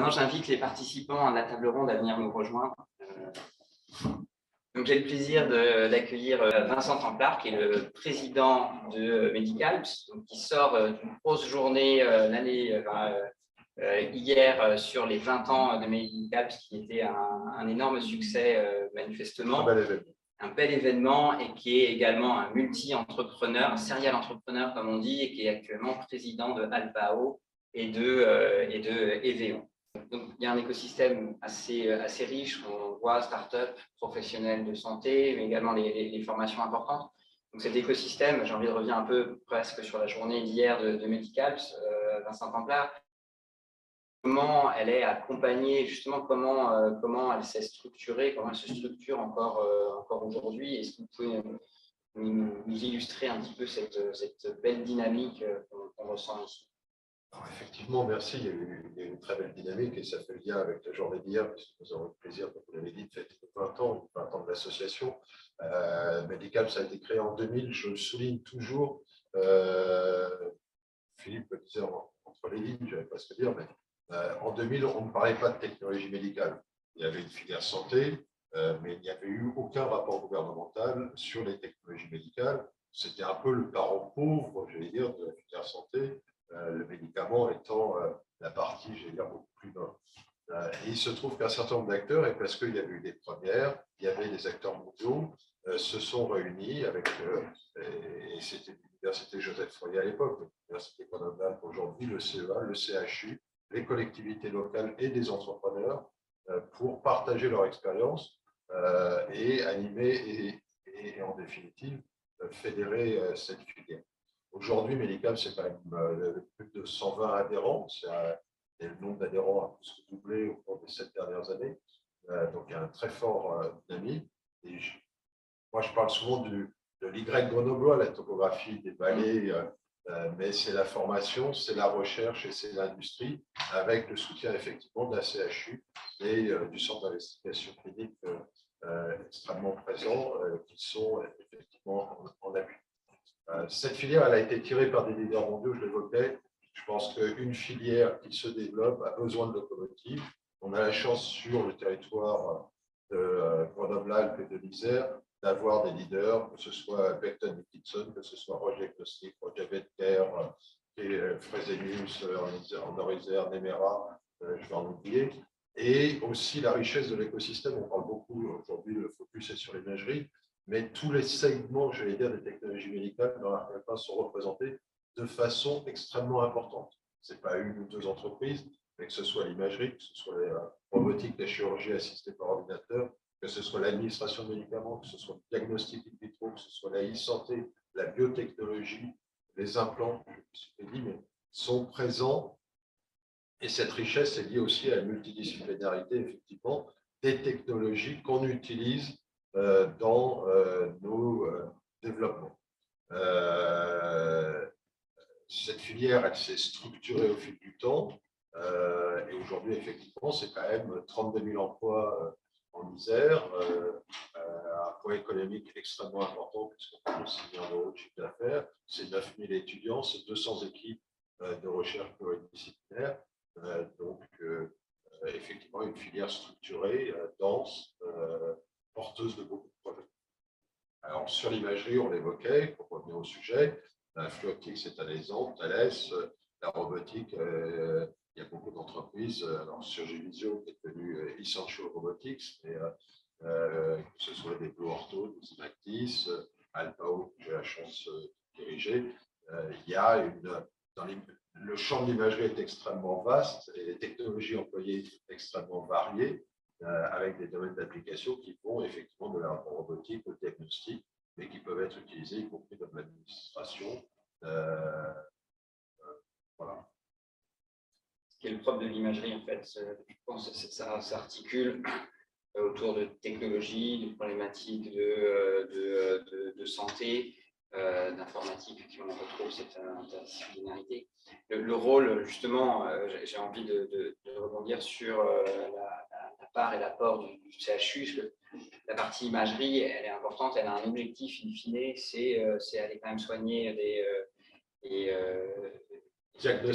maintenant, j'invite les participants à la table ronde à venir nous rejoindre. Donc, j'ai le plaisir d'accueillir Vincent Templard, qui est le président de Medicalps, donc, qui sort d'une grosse journée hier sur les 20 ans de Medicalps, qui était un énorme succès manifestement. Un bel événement et qui est également un multi-entrepreneur, un serial entrepreneur comme on dit, et qui est actuellement président de Albao et de Eveon. Donc, il y a un écosystème assez riche, on voit start-up, professionnels de santé, mais également les formations importantes. Donc, cet écosystème, j'ai envie de revenir un peu presque sur la journée d'hier de Medicalps, Vincent Templard. Comment elle est accompagnée, justement, comment elle s'est structurée, comment elle se structure encore aujourd'hui. Est-ce que vous pouvez nous illustrer un petit peu cette belle dynamique qu'on ressent ici? Alors, effectivement, merci. Il y a eu une très belle dynamique et ça fait le lien avec la journée d'hier, puisque nous avons eu le plaisir, comme vous l'avez dit, de fêter 20 ans de l'association. Medicalps a été créé en 2000, je le souligne toujours. Philippe le disait entre les lignes, je n'avais pas ce que dire, mais en 2000, on ne parlait pas de technologie médicale. Il y avait une filière santé, mais il n'y avait eu aucun rapport gouvernemental sur les technologies médicales. C'était un peu le parent pauvre, j'allais dire, de la filière santé. Le médicament étant la partie, j'allais dire, beaucoup plus noble. Et il se trouve qu'un certain nombre d'acteurs, et parce qu'il y avait eu des premières, il y avait des acteurs mondiaux, se sont réunis avec, et c'était l'université Joseph Fourier à l'époque, l'université Grenoble aujourd'hui, le CEA, le CHU, les collectivités locales et des entrepreneurs pour partager leur expérience et animer et en définitive fédérer cette filière. Aujourd'hui, Medicalps, c'est quand même plus de 120 adhérents. Et le nombre d'adhérents a plus que doublé au cours des 7 dernières années. Donc, il y a un très fort dynamique. Et moi, je parle souvent de l'Y grenoblois, la topographie des vallées, mais c'est la formation, c'est la recherche et c'est l'industrie, avec le soutien effectivement de la CHU et du centre d'investigation clinique extrêmement présents, qui sont effectivement en appui. Cette filière, elle a été tirée par des leaders mondiaux, je l'évoquais. Je pense qu'une filière qui se développe a besoin de locomotives. On a la chance sur le territoire de Grenoble-Alpes et de l'Isère d'avoir des leaders, que ce soit Becton Dickinson, que ce soit Roche Diagnostic, Roche Vetcare, Fresenius en Nord-Isère, Nemera, je vais en oublier. Et aussi la richesse de l'écosystème. On parle beaucoup aujourd'hui, le focus est sur l'imagerie, mais tous les segments, j'allais dire, des technologies médicales dans la RFA sont représentés de façon extrêmement importante. Ce n'est pas une ou deux entreprises, mais que ce soit l'imagerie, que ce soit la robotique, la chirurgie assistée par ordinateur, que ce soit l'administration de médicaments, que ce soit le diagnostic in vitro, que ce soit la e-santé, la biotechnologie, les implants, je l'ai dit, mais sont présents. Et cette richesse est liée aussi à la multidisciplinarité, effectivement, des technologies qu'on utilise dans nos développements. Cette filière, elle s'est structurée au fil du temps et aujourd'hui, effectivement, c'est quand même 32 000 emplois en Isère, un poids économique extrêmement important puisqu'on parle de 6 millions d'euros de chiffre d'affaires, c'est 9 000 étudiants, c'est 200 équipes de recherche pluridisciplinaire, donc effectivement une filière structurée, dense, porteuse de beaucoup de projets. Alors, sur l'imagerie, on l'évoquait, pour revenir au sujet, la fluoptique, c'est un exemple, Thales, la robotique, il y a beaucoup d'entreprises, alors Surgivisio, qui est devenu Essential Robotics, mais que ce soit des Blue Ortho, des Imactis, Albao, que j'ai la chance de diriger, il y a le champ de l'imagerie est extrêmement vaste et les technologies employées sont extrêmement variées, avec des domaines d'application qui vont effectivement de la robotique au diagnostic, mais qui peuvent être utilisés, y compris dans l'administration. Voilà. Ce qui est le propre de l'imagerie, en fait, je pense que ça s'articule autour de technologies, de problématiques de santé, d'informatique, qui on retrouve cette interdisciplinarité. Le rôle, justement, j'ai envie de rebondir sur la part et l'apport du CHU, parce que la partie imagerie, elle est importante, elle a un objectif in fine, c'est aller quand même soigner des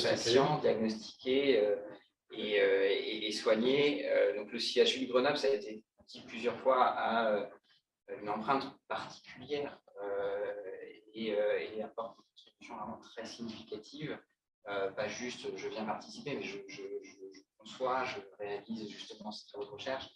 patients, diagnostiquer et soigner. Donc, le CHU de Grenoble, ça a été dit plusieurs fois, a une empreinte particulière et apporte une contribution vraiment très significative. Pas juste je viens participer, mais je conçois, je réalise justement ces travaux de recherche.